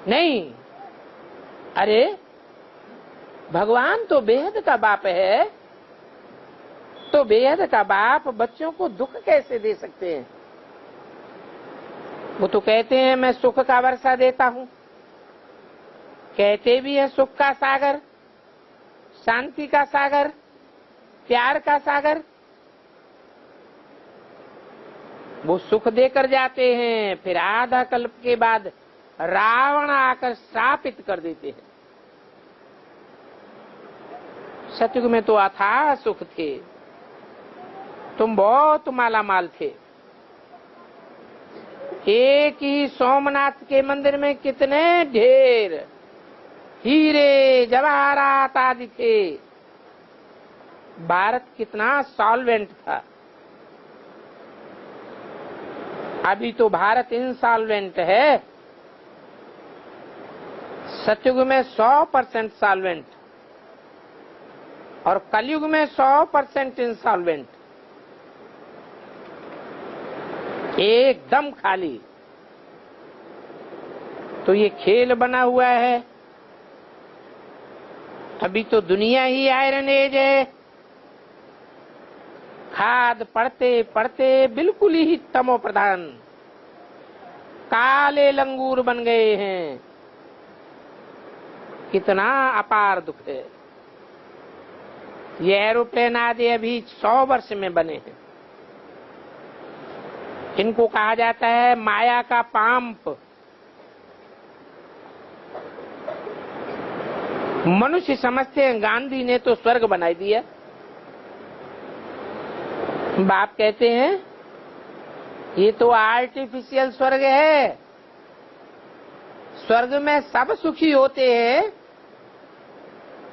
नहीं, अरे भगवान तो बेहद का बाप है, तो बेहद का बाप बच्चों को दुख कैसे दे सकते हैं? वो तो कहते हैं मैं सुख का वर्षा देता हूं, कहते भी है सुख का सागर, शांति का सागर, प्यार का सागर। वो सुख देकर जाते हैं, फिर आधा कल्प के बाद रावण आकर श्रापित कर देते हैं। सतयुग में तो अथाह सुख थे, तुम बहुत माला माल थे। एक ही सोमनाथ के मंदिर में कितने ढेर हीरे जवाहरात आदि थे। भारत कितना सॉल्वेंट था। अभी तो भारत इनसॉल्वेंट है, सतयुग में 100% सॉल्वेंट और कलयुग में 100% इंसॉल्वेंट, एकदम खाली। तो ये खेल बना हुआ है। अभी तो दुनिया ही आयरन एज है। खाद पड़ते पड़ते बिल्कुल ही तमो प्रधान, काले लंगूर बन गए हैं। कितना अपार दुख है। ये एरोप्लेन आदि अभी 100 वर्ष में बने हैं। इनको कहा जाता है माया का पांप। मनुष्य समझते हैं गांधी ने तो स्वर्ग बनाई दिया। बाप कहते हैं ये तो आर्टिफिशियल स्वर्ग है। स्वर्ग में सब सुखी होते हैं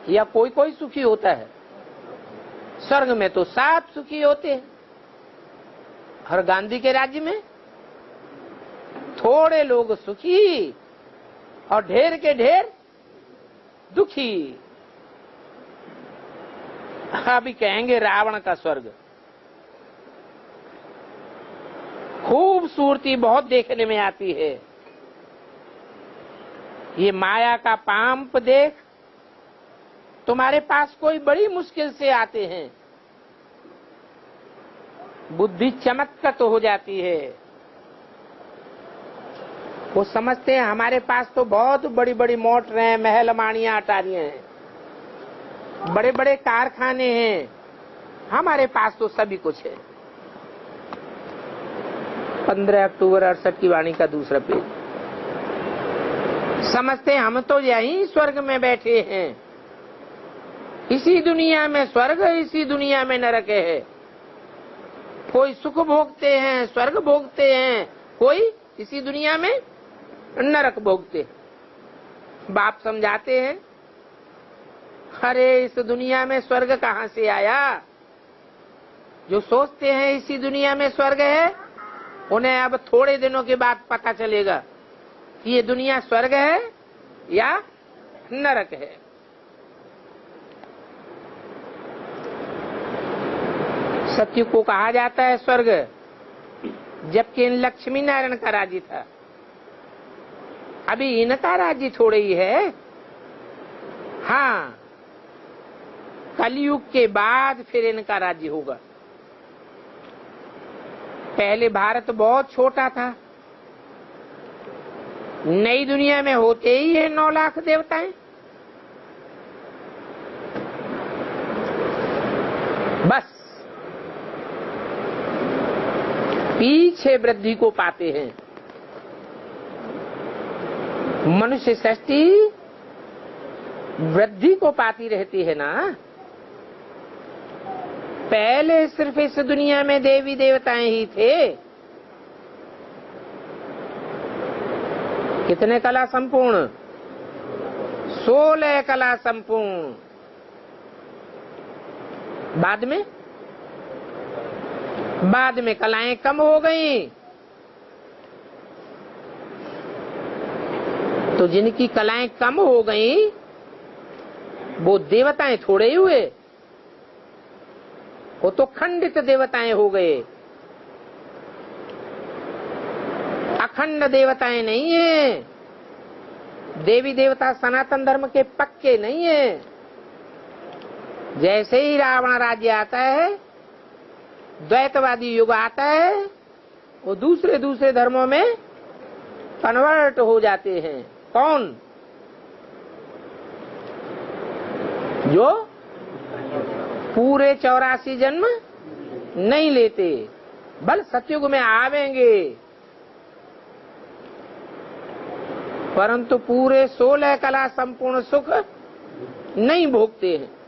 या कोई कोई सुखी होता है? स्वर्ग में तो सब सुखी होते हैं। और गांधी के राज्य में थोड़े लोग सुखी और ढेर के ढेर दुखी। अभी कहेंगे रावण का स्वर्ग। खूबसूरती बहुत देखने में आती है। ये माया का पांप देख, तुम्हारे पास कोई बड़ी मुश्किल से आते हैं, बुद्धि चमत्कृत हो जाती है। वो समझते हैं हमारे पास तो बहुत बड़ी बड़ी मोटरें हैं, महल माड़ियां अटारियां हैं, बड़े बड़े कारखाने हैं, हमारे पास तो सभी कुछ है। 15 अक्टूबर 68 की वाणी का दूसरा पेज। समझते हम तो यही स्वर्ग में बैठे हैं। इसी दुनिया में स्वर्ग, इसी दुनिया में नरक है। कोई सुख भोगते हैं, स्वर्ग भोगते हैं, कोई इसी दुनिया में नरक भोगते हैं। बाप समझाते हैं अरे इस दुनिया में स्वर्ग कहाँ से आया? जो सोचते हैं इसी दुनिया में स्वर्ग है, उन्हें अब थोड़े दिनों के बाद पता चलेगा कि ये दुनिया स्वर्ग है या नरक है। सत्य को कहा जाता है स्वर्ग, जबकि इन लक्ष्मी नारायण का राज्य था। अभी इनका राज्य थोड़े ही है। हाँ, कलयुग के बाद फिर इनका राज्य होगा। पहले भारत बहुत छोटा था। नई दुनिया में होते ही है 9 लाख देवताएं। बस पीछे वृद्धि को पाते हैं। मनुष्य सृष्टि वृद्धि को पाती रहती है ना। पहले सिर्फ इस दुनिया में देवी देवताएं ही थे। कितने कला संपूर्ण? 16 कला संपूर्ण। बाद में कलाएं कम हो गई, तो जिनकी कलाएं कम हो गई वो देवताएं थोड़े ही हुए, वो तो खंडित देवताएं हो गए। अखंड देवताएं नहीं है। देवी देवता सनातन धर्म के पक्के नहीं है। जैसे ही रावण राज्य आता है, द्वैतवादी युग आता है, वो दूसरे दूसरे धर्मों में कन्वर्ट हो जाते हैं। कौन? जो पूरे 84 जन्म नहीं लेते, बल सतयुग में आवेंगे, परंतु पूरे 16 कला संपूर्ण सुख नहीं भोगते हैं।